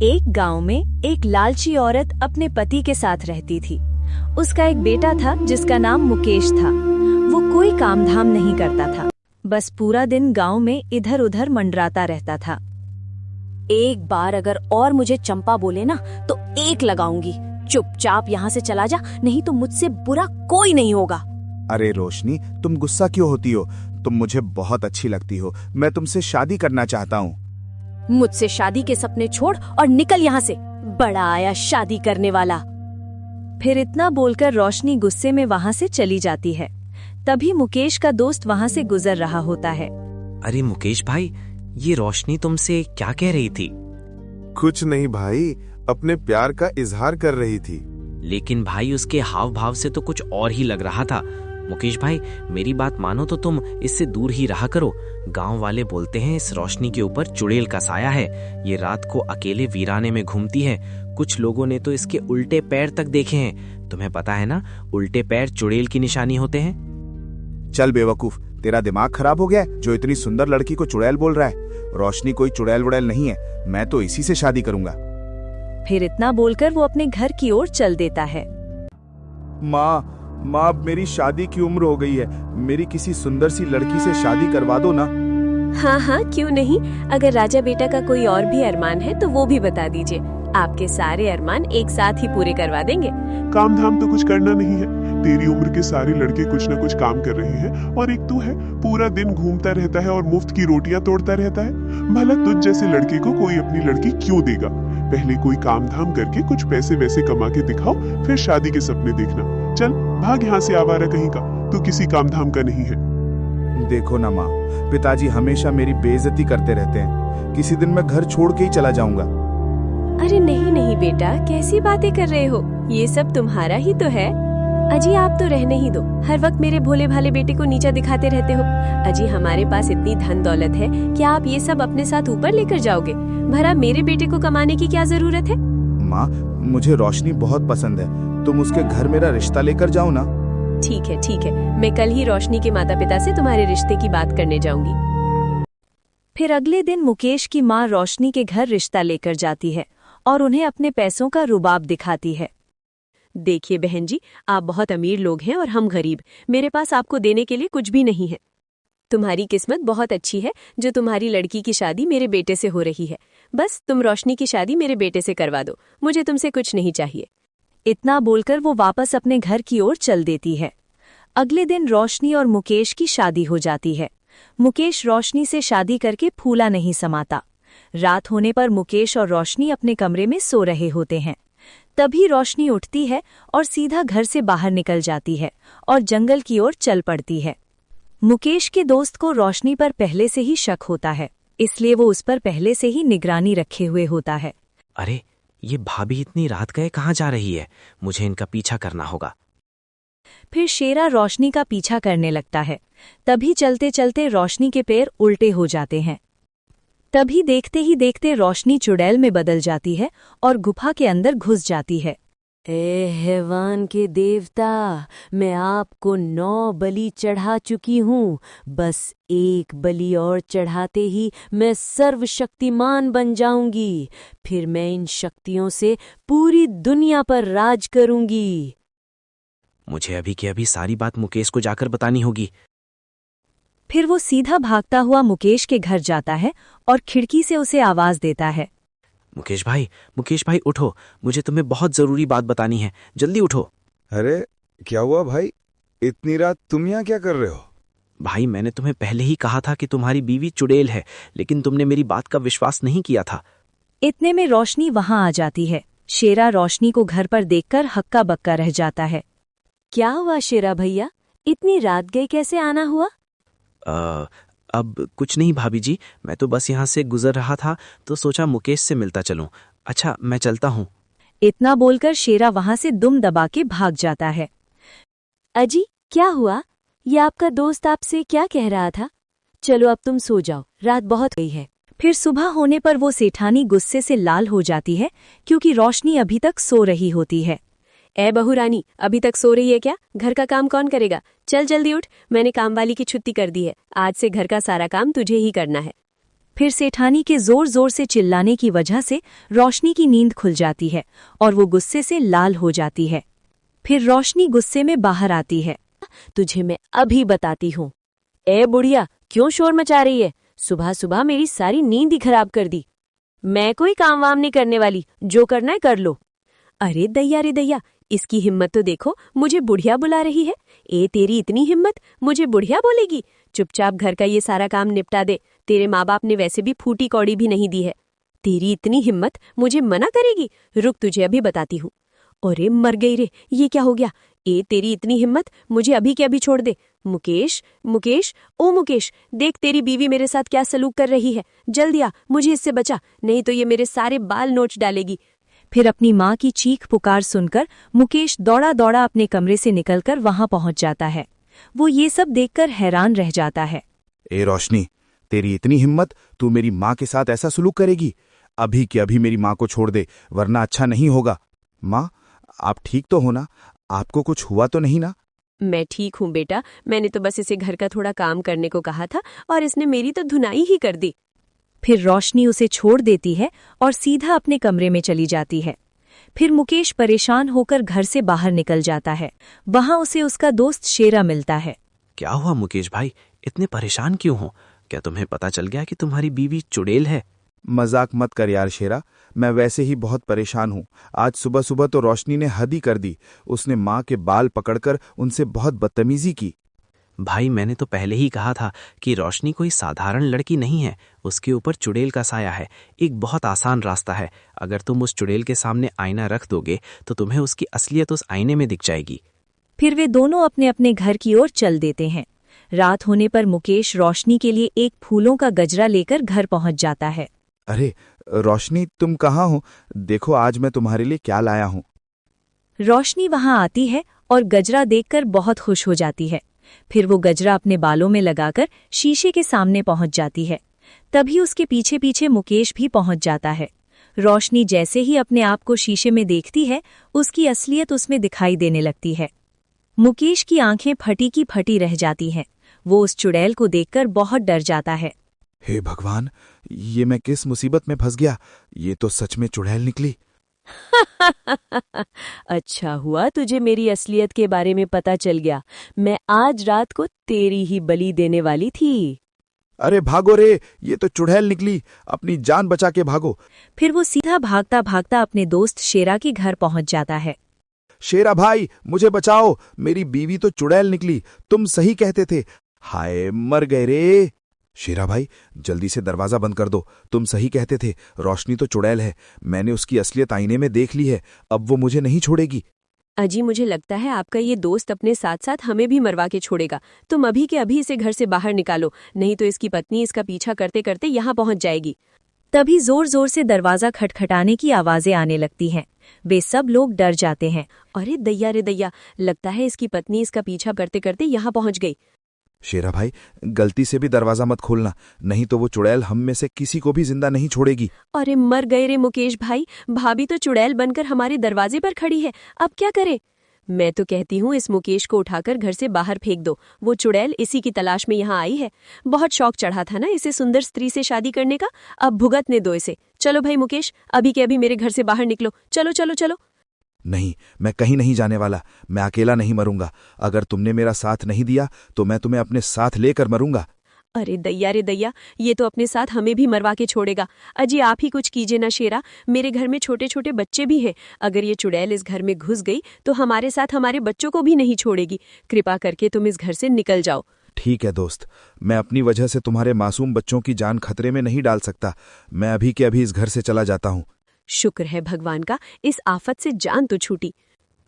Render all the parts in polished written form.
एक गांव में एक लालची औरत अपने पति के साथ रहती थी। उसका एक बेटा था जिसका नाम मुकेश था। वो कोई काम धाम नहीं करता था, बस पूरा दिन गांव में इधर उधर मंडराता रहता था। एक बार अगर और मुझे चंपा बोले ना तो एक लगाऊंगी। चुपचाप यहाँ से चला जा, नहीं तो मुझसे बुरा कोई नहीं होगा। अरे रोशनी, तुम गुस्सा क्यों होती हो? तुम मुझे बहुत अच्छी लगती हो। मैं तुमसे शादी करना चाहता हूँ। मुझसे शादी के सपने छोड़ और निकल यहाँ से। बड़ा आया शादी करने वाला। फिर इतना बोलकर रोशनी गुस्से में वहाँ से चली जाती है। तभी मुकेश का दोस्त वहाँ से गुजर रहा होता है। अरे मुकेश भाई, ये रोशनी तुमसे क्या कह रही थी? कुछ नहीं भाई, अपने प्यार का इजहार कर रही थी। लेकिन भाई उसके हाव भाव से तो कुछ और ही लग रहा था। मुकेश भाई, मेरी बात मानो तो तुम इससे दूर ही रहा करो। गांव वाले बोलते हैं इस रोशनी के ऊपर चुड़ैल का साया है। ये रात को अकेले वीराने में घूमती है। कुछ लोगों ने तो इसके उल्टे पैर तक देखे हैं। तुम्हें पता है ना, उल्टे पैर चुड़ैल की निशानी होते हैं। चल बेवकूफ, तेरा दिमाग खराब हो गया है जो इतनी सुंदर लड़की को चुड़ैल बोल रहा है। रोशनी कोई चुड़ैल वुड़ैल नहीं है, मैं तो इसी से शादी करूंगा। फिर इतना बोलकर वो अपने घर की ओर चल देता है। माँ, अब मेरी शादी की उम्र हो गई है। मेरी किसी सुंदर सी लड़की से शादी करवा दो ना। हाँ हाँ, क्यों नहीं। अगर राजा बेटा का कोई और भी अरमान है तो वो भी बता दीजिए। आपके सारे अरमान एक साथ ही पूरे करवा देंगे। काम धाम तो कुछ करना नहीं है। तेरी उम्र के सारे लड़के कुछ न कुछ काम कर रहे हैं और एक तू है, पूरा दिन घूमता रहता है और मुफ्त की रोटियां तोड़ता रहता है। भला तुझ जैसे लड़के को कोई अपनी लड़की क्यों देगा? पहले कोई काम धाम करके कुछ पैसे वैसे कमा के दिखाओ, फिर शादी के सपने देखना। चल भाग यहाँ से आवारा कहीं का, तू किसी काम धाम का नहीं है। देखो ना माँ, पिताजी हमेशा मेरी बेइज्जती करते रहते हैं। किसी दिन मैं घर छोड़ के ही चला जाऊंगा। अरे नहीं नहीं बेटा, कैसी बातें कर रहे हो? ये सब तुम्हारा ही तो है। अजी आप तो रहने ही दो, हर वक्त मेरे भोले भाले बेटे को नीचा दिखाते रहते हो। अजी हमारे पास इतनी धन दौलत है कि आप ये सब अपने साथ ऊपर लेकर जाओगे। भला मेरे बेटे को कमाने की क्या जरूरत है? माँ, मुझे रोशनी बहुत पसंद है। तुम उसके घर मेरा रिश्ता लेकर जाओ ना। ठीक है, मैं कल ही रोशनी के माता पिता से तुम्हारे रिश्ते की बात करने जाऊंगी। फिर अगले दिन मुकेश की माँ रोशनी के घर रिश्ता लेकर जाती है और उन्हें अपने पैसों का रुबाब दिखाती है। देखिए बहन जी, आप बहुत अमीर लोग हैं और हम गरीब। मेरे पास आपको देने के लिए कुछ भी नहीं है। तुम्हारी किस्मत बहुत अच्छी है जो तुम्हारी लड़की की शादी मेरे बेटे से हो रही है। बस तुम रोशनी की शादी मेरे बेटे से करवा दो, मुझे तुमसे कुछ नहीं चाहिए। इतना बोलकर वो वापस अपने घर की ओर चल देती है। अगले दिन रोशनी और मुकेश की शादी हो जाती है। मुकेश रोशनी से शादी करके फूला नहीं समाता। रात होने पर मुकेश और रोशनी अपने कमरे में सो रहे होते हैं। तभी रोशनी उठती है और सीधा घर से बाहर निकल जाती है और जंगल की ओर चल पड़ती है। मुकेश के दोस्त को रोशनी पर पहले से ही शक होता है, इसलिए वो उस पर पहले से ही निगरानी रखे हुए होता है। अरे ये भाभी इतनी रात गए कहाँ जा रही है? मुझे इनका पीछा करना होगा। फिर शेरा रोशनी का पीछा करने लगता है। तभी चलते चलते रोशनी के पैर उल्टे हो जाते हैं। तभी देखते ही देखते रोशनी चुड़ैल में बदल जाती है और गुफा के अंदर घुस जाती है। ए हैवान के देवता, मैं आपको 9 बलि चढ़ा चुकी हूँ। बस एक बलि और चढ़ाते ही मैं सर्वशक्तिमान बन जाऊंगी। फिर मैं इन शक्तियों से पूरी दुनिया पर राज करूंगी। मुझे अभी की अभी सारी बात मुकेश को जाकर बतानी होगी। फिर वो सीधा भागता हुआ मुकेश के घर जाता है और खिड़की से उसे आवाज देता है। मुकेश भाई उठो, मुझे तुम्हें बहुत जरूरी बात बतानी है, जल्दी उठो। अरे क्या हुआ भाई, इतनी रात तुम यहाँ क्या कर रहे हो? भाई मैंने तुम्हें पहले ही कहा था कि तुम्हारी बीवी चुड़ैल है, लेकिन तुमने मेरी बात का विश्वास नहीं किया था। इतने में रोशनी वहां आ जाती है। शेरा रोशनी को घर पर देखकर हक्का बक्का रह जाता है। क्या हुआ शेरा भैया, इतनी रात गए कैसे आना हुआ? अब कुछ नहीं भाभी जी, मैं तो बस यहाँ से गुजर रहा था तो सोचा मुकेश से मिलता चलूं। अच्छा मैं चलता हूँ। इतना बोलकर शेरा वहां से दुम दबा के भाग जाता है। अजी क्या हुआ? ये आपका दोस्त आपसे क्या कह रहा था? चलो अब तुम सो जाओ, रात बहुत गई है। फिर सुबह होने पर वो सेठानी गुस्से से लाल हो जाती है क्योंकि रोशनी अभी तक सो रही होती है। ए बहू रानी, अभी तक सो रही है क्या? घर का काम कौन करेगा? चल जल्दी उठ, मैंने काम वाली की छुट्टी कर दी है। आज से घर का सारा काम तुझे ही करना है। फिर सेठानी के जोर जोर से चिल्लाने की वजह से रोशनी की नींद खुल जाती है और वो गुस्से से लाल हो जाती है। फिर रोशनी गुस्से में बाहर आती है। तुझे मैं अभी बताती हूँ। ए बुढ़िया, क्यों शोर मचा रही है? सुबह सुबह मेरी सारी नींद ही खराब कर दी। मैं कोई काम वाम नहीं करने वाली, जो करना है कर लो। अरे दैया रे दैया, इसकी हिम्मत तो देखो, मुझे बुढ़िया बुला रही है। ए तेरी इतनी हिम्मत, मुझे बुढ़िया बोलेगी? चुपचाप घर का ये सारा काम निपटा दे। तेरे माँ बाप ने वैसे भी फूटी कौड़ी भी नहीं दी है। तेरी इतनी हिम्मत, मुझे मना करेगी? रुक, तुझे अभी बताती हूँ। अरे मर गई रे, ये क्या हो गया? ए तेरी इतनी हिम्मत, मुझे अभी के अभी छोड़ दे। मुकेश, मुकेश, ओ मुकेश, देख तेरी बीवी मेरे साथ क्या सलूक कर रही है। जल्दी आ, मुझे इससे बचा, नहीं तो ये मेरे सारे बाल नोच डालेगी। फिर अपनी माँ की चीख पुकार सुनकर मुकेश दौड़ा दौड़ा अपने कमरे से निकलकर वहां पहुंच जाता है। वो ये सब देखकर हैरान रह जाता है। ए रोशनी, तेरी इतनी हिम्मत, तू मेरी माँ के साथ ऐसा सलूक करेगी? अभी के अभी मेरी माँ को छोड़ दे, वरना अच्छा नहीं होगा। माँ, आप ठीक तो हो ना? आपको कुछ हुआ तो नहीं ना? मैं ठीक हूँ बेटा, मैंने तो बस इसे घर का थोड़ा काम करने को कहा था और इसने मेरी तो धुनाई ही कर दी। फिर रोशनी उसे छोड़ देती है और सीधा अपने कमरे में चली जाती है। फिर मुकेश परेशान होकर घर से बाहर निकल जाता है। वहां उसे उसका दोस्त शेरा मिलता है। क्या हुआ मुकेश भाई, इतने परेशान क्यों हो? क्या तुम्हें पता चल गया कि तुम्हारी बीवी चुड़ैल है? मजाक मत कर यार शेरा, मैं वैसे ही बहुत परेशान हूँ। आज सुबह सुबह तो रोशनी ने हद ही कर दी। उसने माँ के बाल पकड़कर उनसे बहुत बदतमीजी की। भाई, मैंने तो पहले ही कहा था कि रोशनी कोई साधारण लड़की नहीं है। उसके ऊपर चुड़ैल का साया है। एक बहुत आसान रास्ता है। अगर तुम उस चुड़ैल के सामने आईना रख दोगे तो तुम्हें उसकी असलियत उस आईने में दिख जाएगी। फिर वे दोनों अपने अपने घर की ओर चल देते हैं। रात होने पर मुकेश रोशनी के लिए एक फूलों का गजरा लेकर घर पहुंच जाता है। अरे रोशनी, तुम कहाँ हो? देखो आज मैं तुम्हारे लिए क्या लाया हूँ। रोशनी वहां आती है और गजरा देखकर बहुत खुश हो जाती है। फिर वो गजरा अपने बालों में लगाकर शीशे के सामने पहुंच जाती है। तभी उसके पीछे पीछे मुकेश भी पहुंच जाता है। रोशनी जैसे ही अपने आप को शीशे में देखती है, उसकी असलियत उसमें दिखाई देने लगती है। मुकेश की आंखें फटी की फटी रह जाती हैं। वो उस चुड़ैल को देखकर बहुत डर जाता है। हे भगवान, ये मैं किस मुसीबत में फंस गया? ये तो सच में चुड़ैल निकली। अच्छा हुआ तुझे मेरी असलियत के बारे में पता चल गया। मैं आज रात को तेरी ही बलि देने वाली थी। अरे भागो रे, ये तो चुड़ैल निकली, अपनी जान बचा के भागो। फिर वो सीधा भागता भागता अपने दोस्त शेरा के घर पहुंच जाता है। शेरा भाई, मुझे बचाओ, मेरी बीवी तो चुड़ैल निकली। तुम सही कहते थे। हाय, मर गए रे। शेरा भाई, जल्दी से दरवाजा बंद कर दो। तुम सही कहते थे, रोशनी तो चुड़ैल है। मैंने उसकी असलियत आईने में देख ली है। अब वो मुझे नहीं छोड़ेगी। अजी, मुझे लगता है आपका ये दोस्त अपने साथ साथ हमें भी मरवा के छोड़ेगा। तुम अभी के अभी इसे घर से बाहर निकालो, नहीं तो इसकी पत्नी इसका पीछा करते करते यहाँ पहुंच जाएगी। तभी जोर जोर से दरवाजा खटखटाने की आवाजें आने लगती हैं। वे सब लोग डर जाते हैं। अरे दैया रे दैया, लगता है इसकी पत्नी इसका पीछा करते करते यहाँ पहुंच गई। शेरा भाई, गलती से भी दरवाजा मत खोलना, नहीं तो वो चुड़ैल हम में से किसी को भी जिंदा नहीं छोड़ेगी। अरे मर गए रे मुकेश भाई, भाभी तो चुड़ैल बनकर हमारे दरवाजे पर खड़ी है। अब क्या करें? मैं तो कहती हूँ इस मुकेश को उठाकर घर से बाहर फेंक दो। वो चुड़ैल इसी की तलाश में यहाँ आई है। बहुत शौक चढ़ा था ना इसे सुंदर स्त्री से शादी करने का, अब भुगतने दो इसे। चलो भाई मुकेश, अभी के अभी मेरे घर से बाहर निकलो। चलो चलो चलो। नहीं, मैं कहीं नहीं जाने वाला। मैं अकेला नहीं मरूंगा। अगर तुमने मेरा साथ नहीं दिया तो मैं तुम्हें अपने साथ लेकर मरूंगा। अरे दैया रे दैया, ये तो अपने साथ हमें भी मरवा के छोड़ेगा। अजी आप ही कुछ कीजिए ना शेरा, मेरे घर में छोटे छोटे बच्चे भी हैं। अगर ये चुड़ैल इस घर में घुस गई तो हमारे साथ हमारे बच्चों को भी नहीं छोड़ेगी। कृपा करके तुम इस घर से निकल जाओ। ठीक है दोस्त, मैं अपनी वजह से तुम्हारे मासूम बच्चों की जान खतरे में नहीं डाल सकता। मैं अभी के अभी इस घर से चला जाता हूँ। शुक्र है भगवान का, इस आफत से जान तो छूटी।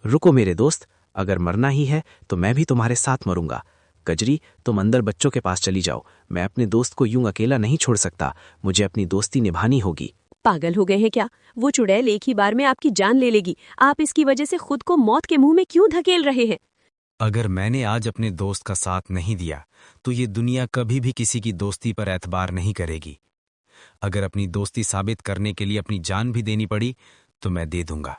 रुको मेरे दोस्त, अगर मरना ही है तो मैं भी तुम्हारे साथ मरूंगा। कजरी, तुम अंदर बच्चों के पास चली जाओ। मैं अपने दोस्त को यूं अकेला नहीं छोड़ सकता। मुझे अपनी दोस्ती निभानी होगी। पागल हो गए हैं क्या? वो चुड़ैल एक ही बार में आपकी जान ले लेगी। आप इसकी वजह से खुद को मौत के मुंह में क्यों धकेल रहे हैं? अगर मैंने आज अपने दोस्त का साथ नहीं दिया तो ये दुनिया कभी भी किसी की दोस्ती पर एतबार नहीं करेगी। अगर अपनी दोस्ती साबित करने के लिए अपनी जान भी देनी पड़ी तो मैं दे दूंगा।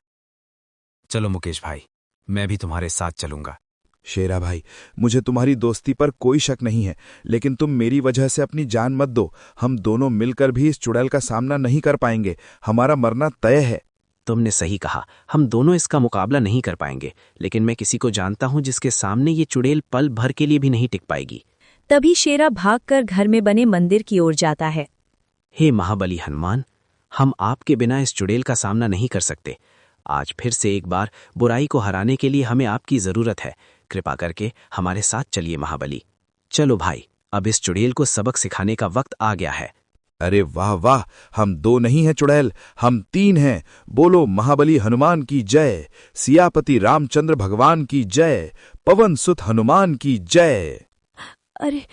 चलो मुकेश भाई, मैं भी तुम्हारे साथ चलूंगा। शेरा भाई, मुझे तुम्हारी दोस्ती पर कोई शक नहीं है, लेकिन तुम मेरी वजह से अपनी जान मत दो। हम दोनों मिलकर भी इस चुड़ैल का सामना नहीं कर पाएंगे। हमारा मरना तय है। तुमने सही कहा, हम दोनों इसका मुकाबला नहीं कर पाएंगे, लेकिन मैं किसी को जानता हूं जिसके सामने ये चुड़ैल पल भर के लिए भी नहीं टिक पाएगी। तभी शेरा भागकर घर में बने मंदिर की ओर जाता है। हे महाबली हनुमान, हम आपके बिना इस चुड़ैल का सामना नहीं कर सकते। आज फिर से एक बार बुराई को हराने के लिए हमें आपकी जरूरत है। कृपा करके हमारे साथ चलिए महाबली। चलो भाई, अब इस चुड़ैल को सबक सिखाने का वक्त आ गया है। अरे वाह वाह, हम 2 नहीं हैं चुड़ैल, हम 3 हैं। बोलो महाबली हनुमान की जय, सियापति रामचंद्र भगवान की जय, पवन सुत हनुमान की जय। अरे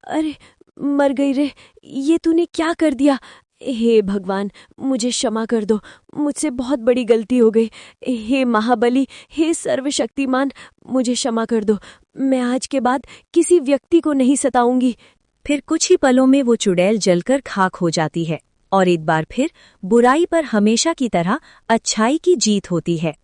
अरे, मर गई रे, ये तूने क्या कर दिया? हे भगवान, मुझे क्षमा कर दो, मुझसे बहुत बड़ी गलती हो गई। हे महाबली, हे सर्वशक्तिमान, मुझे क्षमा कर दो। मैं आज के बाद किसी व्यक्ति को नहीं सताऊंगी। फिर कुछ ही पलों में वो चुड़ैल जलकर खाक हो जाती है और एक बार फिर बुराई पर हमेशा की तरह अच्छाई की जीत होती है।